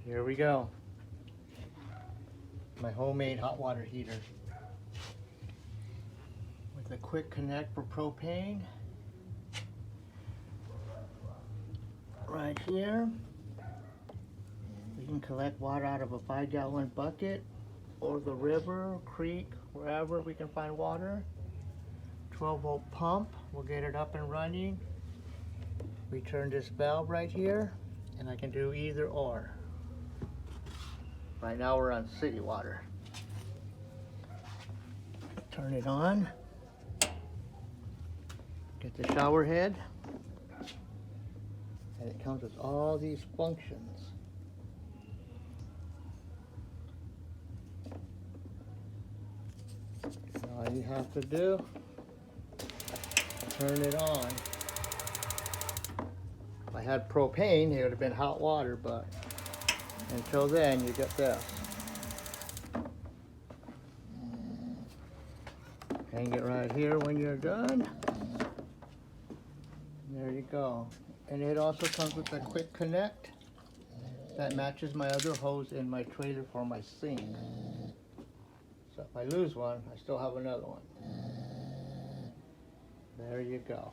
Here we go. My homemade hot water heater with a quick connect for propane. Right here. We can collect water out of a 5-gallon bucket or the river, creek, wherever we can find water. 12-volt pump will get it up and running. We turn this valve right here and I can do either or. Right now we're on city water. Turn it on. Get the shower head. And it comes with all these functions. All you have to do, turn it on. If I had propane, it would have been hot water, but until then, you get this. Hang it right here when you're done. There you go. And it also comes with a quick connect that matches my other hose in my trailer for my sink. So if I lose one, I still have another one. There you go.